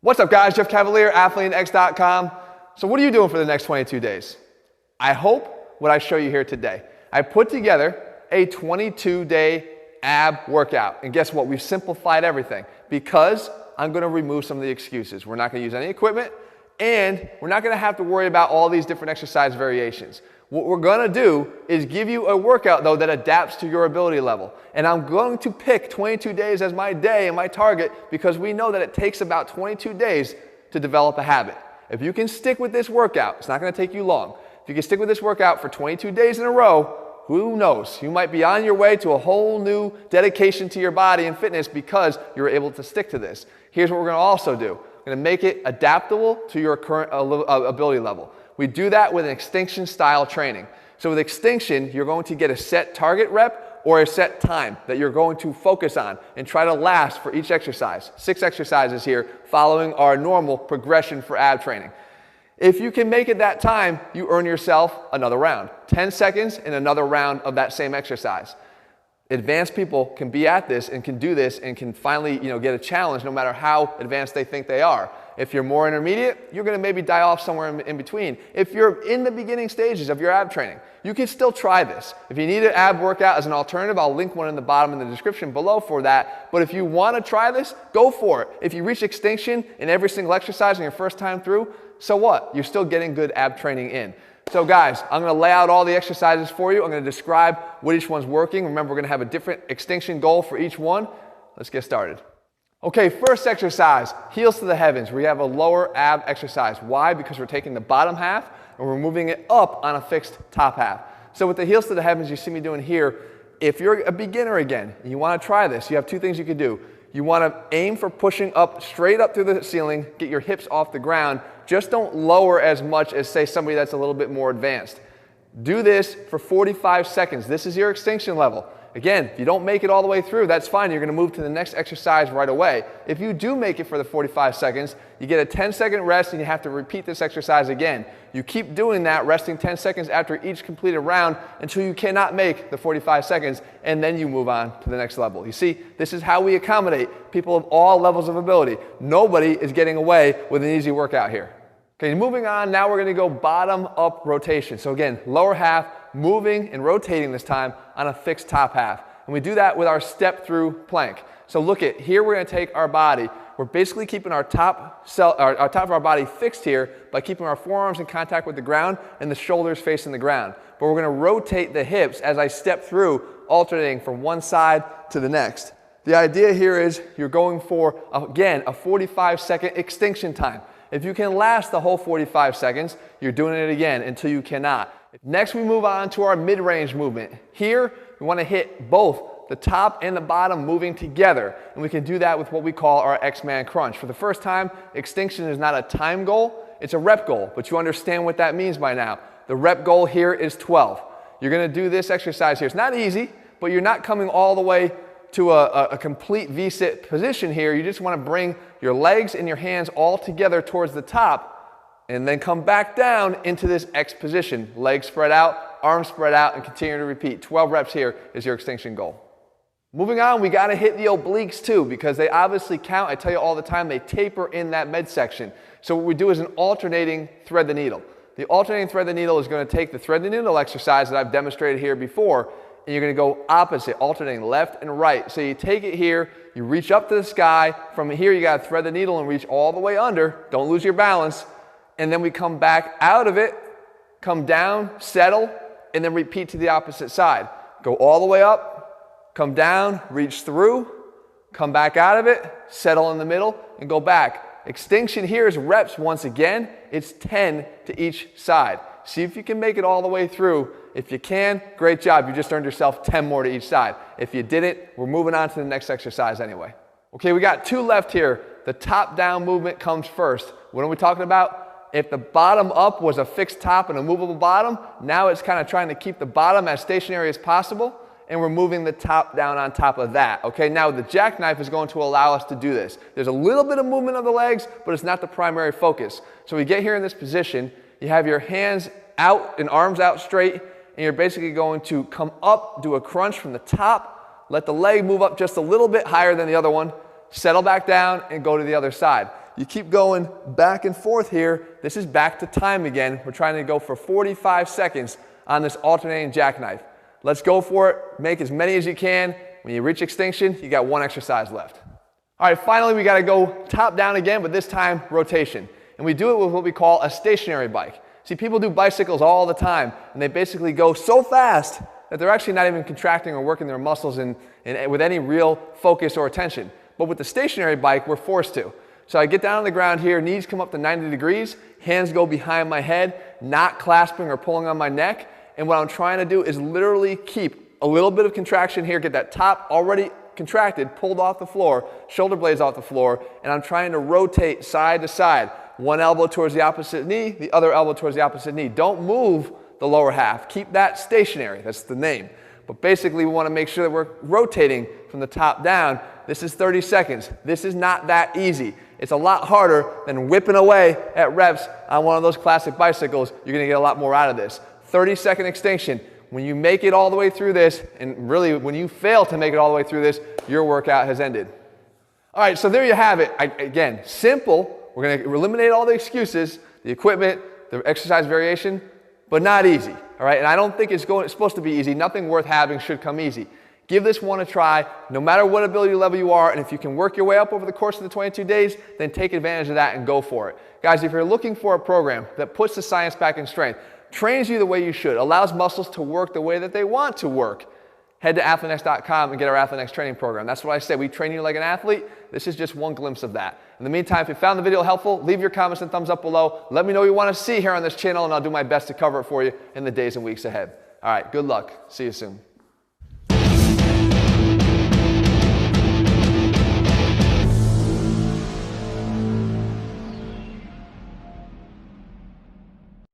What's up, guys? Jeff Cavalier, AthleanX.com. So what are you doing for the next 22 days? I hope what I show you here today. I put together a 22-day ab workout. And guess what? We've simplified everything because I'm going to remove some of the excuses. We're not going to use any equipment, and we're not going to have to worry about all these different exercise variations. What we're going to do is give you a workout, though, that adapts to your ability level. And I'm going to pick 22 days as my day and my target because we know that it takes about 22 days to develop a habit. If you can stick with this workout, it's not going to take you long. If you can stick with this workout for 22 days in a row, who knows? You might be on your way to a whole new dedication to your body and fitness because you're able to stick to this. Here's what we're going to also do. We're going to make it adaptable to your current ability level. We do that with an extinction style training. So with extinction, you're going to get a set target rep or a set time that you're going to focus on and try to last for each exercise. 6 exercises here following our normal progression for ab training. If you can make it that time, you earn yourself another round. 10 seconds and another round of that same exercise. Advanced people can be at this and can do this and can finally, get a challenge no matter how advanced they think they are. If you're more intermediate, you're going to maybe die off somewhere in between. If you're in the beginning stages of your ab training, you can still try this. If you need an ab workout as an alternative, I'll link one in the bottom in the description below for that. But if you want to try this, go for it. If you reach extinction in every single exercise on your first time through, so what? You're still getting good ab training in. So guys, I'm going to lay out all the exercises for you. I'm going to describe what each one's working. Remember, we're going to have a different extinction goal for each one. Let's get started. Okay, first exercise, heels to the heavens. We have a lower ab exercise. Why? Because we're taking the bottom half and we're moving it up on a fixed top half. So with the heels to the heavens you see me doing here, if you're a beginner again and you want to try this, you have 2 things you can do. You want to aim for pushing up straight up through the ceiling, get your hips off the ground. Just don't lower as much as, say, somebody that's a little bit more advanced. Do this for 45 seconds. This is your extinction level. Again, if you don't make it all the way through, that's fine. You're going to move to the next exercise right away. If you do make it for the 45 seconds, you get a 10-second rest and you have to repeat this exercise again. You keep doing that, resting 10 seconds after each completed round until you cannot make the 45 seconds, and then you move on to the next level. You see, this is how we accommodate people of all levels of ability. Nobody is getting away with an easy workout here. Okay, moving on, now we're going to go bottom-up rotation. So again, lower half, moving and rotating this time on a fixed top half. And we do that with our step-through plank. So look at, here we're going to take our body. We're basically keeping our top of our body fixed here by keeping our forearms in contact with the ground and the shoulders facing the ground. But we're going to rotate the hips as I step through, alternating from one side to the next. The idea here is you're going for, again, a 45-second extinction time. If you can last the whole 45 seconds, you're doing it again until you cannot. Next, we move on to our mid-range movement. Here, we want to hit both the top and the bottom moving together, and we can do that with what we call our X-Man crunch. For the first time, extinction is not a time goal, it's a rep goal, but you understand what that means by now. The rep goal here is 12. You're going to do this exercise here. It's not easy, but you're not coming all the way to a complete V-sit position here. You just want to bring your legs and your hands all together towards the top and then come back down into this X position. Legs spread out, arms spread out, and continue to repeat. 12 reps here is your extinction goal. Moving on, we got to hit the obliques too because they obviously count. I tell you all the time, they taper in that midsection. So what we do is an alternating thread the needle. The alternating thread the needle is going to take the thread the needle exercise that I've demonstrated here before, and you're going to go opposite, alternating left and right. So you take it here, you reach up to the sky. From here, you got to thread the needle and reach all the way under. Don't lose your balance. And then we come back out of it, come down, settle, and then repeat to the opposite side. Go all the way up, come down, reach through, come back out of it, settle in the middle, and go back. Extinction here is reps once again. It's 10 to each side. See if you can make it all the way through. If you can, great job. You just earned yourself 10 more to each side. If you didn't, we're moving on to the next exercise anyway. Okay, we got 2 left here. The top-down movement comes first. What are we talking about? If the bottom up was a fixed top and a movable bottom, now it's kind of trying to keep the bottom as stationary as possible, and we're moving the top down on top of that. Okay, now the jackknife is going to allow us to do this. There's a little bit of movement of the legs, but it's not the primary focus. So we get here in this position, you have your hands out and arms out straight, and you're basically going to come up, do a crunch from the top, let the leg move up just a little bit higher than the other one, settle back down, and go to the other side. you keep going back and forth here. This is back to time again. We're trying to go for 45 seconds on this alternating jackknife. Let's go for it. Make as many as you can. When you reach extinction, you got one exercise left. All right, finally, we got to go top down again, but this time rotation. And we do it with what we call a stationary bike. See, people do bicycles all the time, and they basically go so fast that they're actually not even contracting or working their muscles with any real focus or attention. But with the stationary bike, we're forced to. So I get down on the ground here, knees come up to 90 degrees, hands go behind my head, not clasping or pulling on my neck. And what I'm trying to do is literally keep a little bit of contraction here, get that top already contracted, pulled off the floor, shoulder blades off the floor, and I'm trying to rotate side to side. One elbow towards the opposite knee, the other elbow towards the opposite knee. Don't move the lower half. Keep that stationary. That's the name. But basically, we want to make sure that we're rotating from the top down. This is 30 seconds. This is not that easy. It's a lot harder than whipping away at reps on one of those classic bicycles. You're going to get a lot more out of this. 30-second extinction. When you make it all the way through this, and really when you fail to make it all the way through this, your workout has ended. All right, so there you have it. Again, simple. We're going to eliminate all the excuses, the equipment, the exercise variation, but not easy. All right, and I don't think it's supposed to be easy. Nothing worth having should come easy. Give this one a try, no matter what ability level you are, and if you can work your way up over the course of the 22 days, then take advantage of that and go for it. Guys, if you're looking for a program that puts the science back in strength, trains you the way you should, allows muscles to work the way that they want to work, head to athletenext.com and get our AthleteNext training program. That's what I said. We train you like an athlete. This is just one glimpse of that. In the meantime, if you found the video helpful, leave your comments and thumbs up below. Let me know what you want to see here on this channel, and I'll do my best to cover it for you in the days and weeks ahead. All right, good luck. See you soon.